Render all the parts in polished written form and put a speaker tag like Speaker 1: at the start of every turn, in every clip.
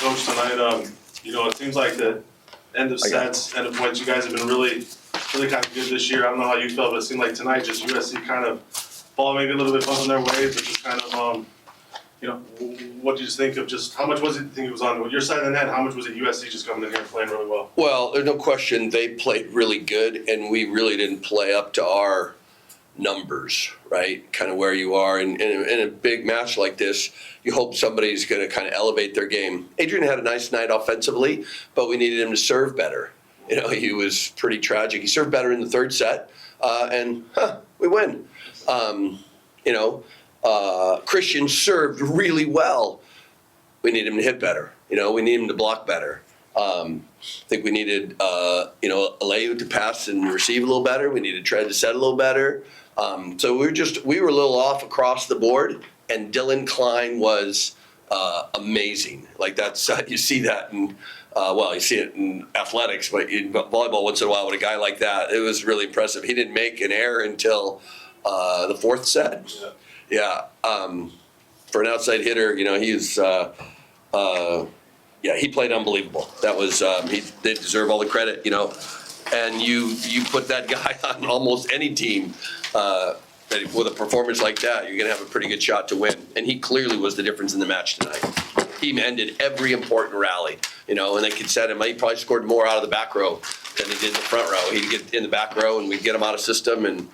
Speaker 1: Coach, tonight, it seems like the end of sets, end of points, you guys have been really kind of good this year. I don't know how you felt, but it seemed like tonight just USC kind of falling maybe a little bit bumping their ways, but just kind of, what did you just think of just how much was it, you think it was on your side of the net? How much was it USC just coming in here and playing really well?
Speaker 2: Well, there's no question they played really good, and we really didn't play up to our numbers, right? Kind of where you are. In a big match like this, you hope somebody's going to kind of elevate their game. Adrien had a nice night offensively, but we needed him to serve better. He was pretty tragic. He served better in the third set, and we win. Christian served really well. We need him to hit better. We need him to block better. I think we needed, Aleu to pass and receive a little better. We needed Tread to set a little better. So we were a little off across the board, and Dylan Klein was amazing. Like that's you see that in you see it in athletics, but in volleyball once in a while with a guy like that, it was really impressive. He didn't make an error until the fourth set. Yeah. For an outside hitter, he's he played unbelievable. That was they deserve all the credit, And you put that guy on almost any team with a performance like that, you're gonna have a pretty good shot to win. And he clearly was the difference in the match tonight. He ended every important rally, and they could set him. He probably scored more out of the back row than he did in the front row. He'd get in the back row, and we'd get him out of system, and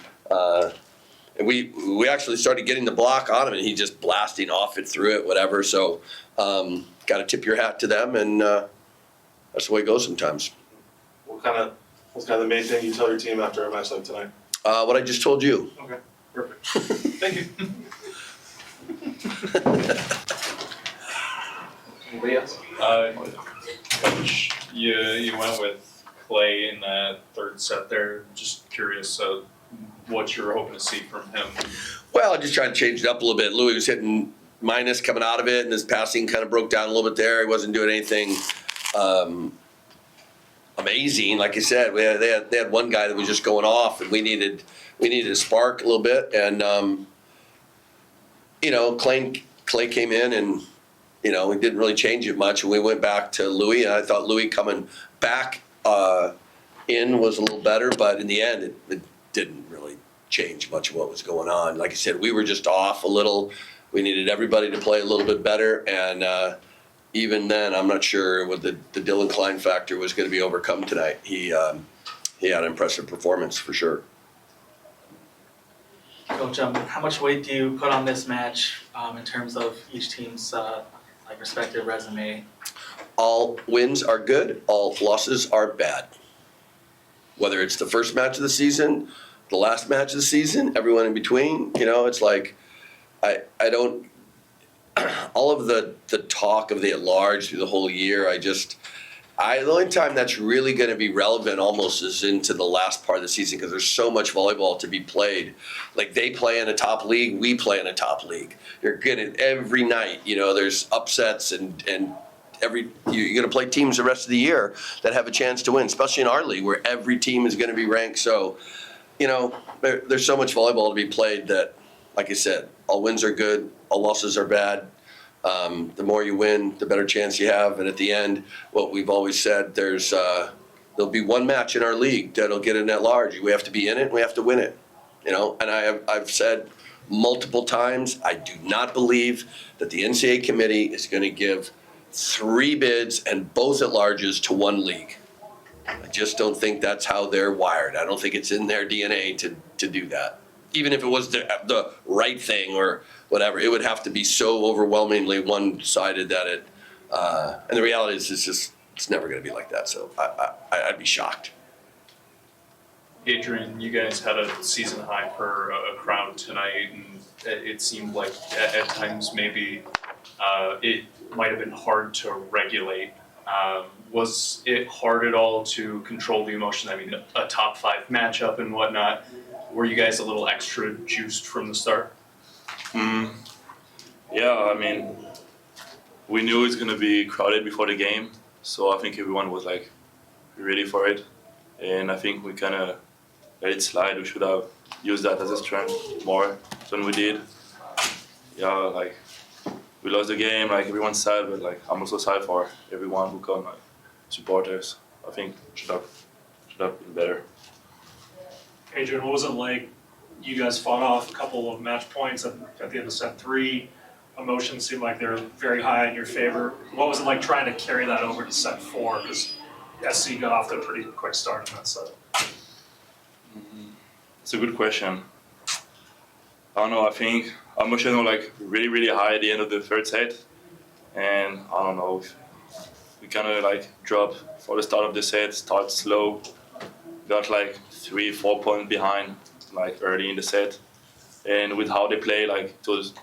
Speaker 2: we actually started getting the block on him, and he just blasting off it, through it, whatever. So got to tip your hat to them, and that's the way it goes sometimes.
Speaker 1: What's kind of the main thing you tell your team after a match like tonight?
Speaker 2: What I just told you.
Speaker 1: Okay, perfect. Thank you.
Speaker 3: Anybody else?
Speaker 4: Coach, you went with Clay in that third set there. Just curious what you're hoping to see from him.
Speaker 2: Well, I just tried to change it up a little bit. Louis was hitting minus coming out of it, and his passing kind of broke down a little bit there. He wasn't doing anything amazing. Like I said, they had one guy that was just going off, and we needed a spark a little bit. And Clay came in, and we didn't really change it much. And we went back to Louis, and I thought Louis coming back in was a little better, but in the end, it didn't really change much of what was going on. Like I said, we were just off a little. We needed everybody to play a little bit better, and even then, I'm not sure what the Dylan Klein factor was going to be overcome tonight. He had an impressive performance for sure.
Speaker 3: Coach, how much weight do you put on this match in terms of each team's respective resume?
Speaker 2: All wins are good. All losses are bad. Whether it's the first match of the season, the last match of the season, everyone in between, it's like I don't. All of the talk of the at large through the whole year, the only time that's really going to be relevant almost is into the last part of the season, because there's so much volleyball to be played. Like they play in a top league, we play in a top league. You're good at every night. There's upsets and you're going to play teams the rest of the year that have a chance to win, especially in our league where every team is going to be ranked. So, there's so much volleyball to be played that, like I said, all wins are good, all losses are bad. The more you win, the better chance you have. And at the end, what we've always said, there'll be one match in our league that'll get in at large. We have to be in it, and we have to win it. And I've said multiple times, I do not believe that the NCAA committee is going to give 3 bids and both at larges to one league. I just don't think that's how they're wired. I don't think it's in their DNA to do that. Even if it was the right thing or whatever, it would have to be so overwhelmingly one-sided that it. And the reality is, it's never going to be like that. So I'd be shocked.
Speaker 4: Adrien, you guys had a season high for a crowd tonight, and it seemed like at times maybe it might have been hard to regulate. Was it hard at all to control the emotion? I mean, a top 5 matchup and whatnot. Were you guys a little extra juiced from the start?
Speaker 5: Yeah, I mean, we knew it was going to be crowded before the game, so I think everyone was ready for it. And I think we kind of let it slide. We should have used that as a strength more than we did. Yeah, we lost the game. Like everyone's sad, but like I'm also sad for everyone who come, like supporters. I think should have been better.
Speaker 6: Adrien, what was it like? You guys fought off a couple of match points at the end of set 3. Emotions seemed like they were very high in your favor. What was it like trying to carry that over to set 4? Because SC got off to a pretty quick start in that set.
Speaker 5: It's a good question. I don't know. I think emotions were like really high at the end of the third set, and I don't know. We kind of like dropped for the start of the set. Start slow, got like 3-4 points behind, like early in the set, and with how they play, like it was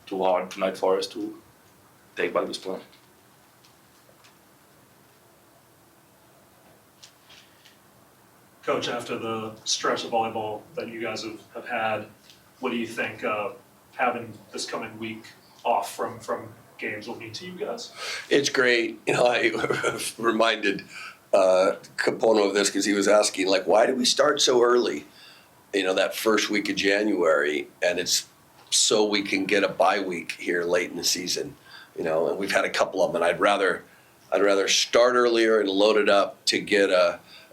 Speaker 5: too hard tonight for us to take back this point.
Speaker 6: Coach, after the stretch of volleyball that you guys have had, what do you think having this coming week off from games will mean to you guys?
Speaker 2: It's great. You know, I reminded Capono of this because he was asking, like, why did we start so early? You know, that first week of January, and it's so we can get a bye week here late in the season. You know, and we've had a couple of them, and I'd rather start earlier and load it up to get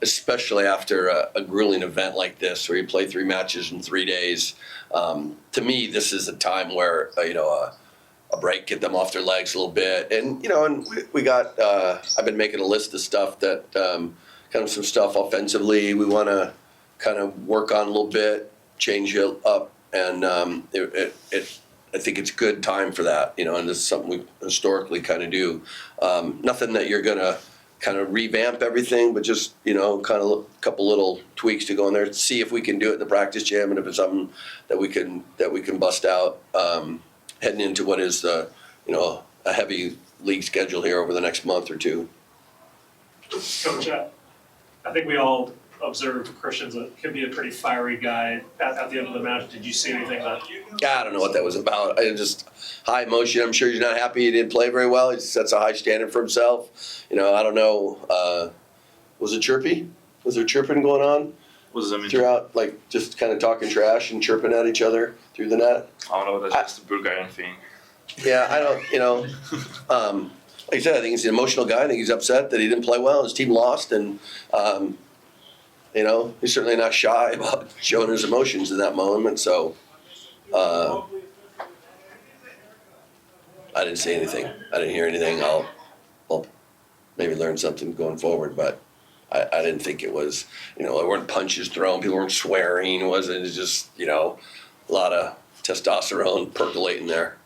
Speaker 2: especially after a grueling event like this where you play 3 matches in 3 days. To me, this is a time where, a break, get them off their legs a little bit. And, and we got, I've been making a list of stuff that, kind of some stuff offensively we want to kind of work on a little bit, change it up. And I think it's good time for that, and this is something we historically kind of do. Nothing that you're going to kind of revamp everything, but just, kind of a couple little tweaks to go in there to see if we can do it in the practice jam and if it's something that we can bust out heading into what is a heavy league schedule here over the next month or two.
Speaker 6: Coach, I think we all observed Christian's can be a pretty fiery guy at the end of the match. Did you see anything that?
Speaker 2: I don't know what that was about. I just high emotion. I'm sure he's not happy he didn't play very well. He sets a high standard for himself. I don't know. Was it chirpy? Was there chirping going on throughout? Like just kind of talking trash and chirping at each other through the net?
Speaker 5: I don't know. That's just a Bulgarian thing.
Speaker 2: Yeah, I don't. Like I said, I think he's an emotional guy. I think he's upset that he didn't play well. His team lost, and he's certainly not shy about showing his emotions in that moment. So I didn't say anything. I didn't hear anything. I'll maybe learn something going forward, but I didn't think it was, there weren't punches thrown. People weren't swearing. It was just, a lot of testosterone percolating there.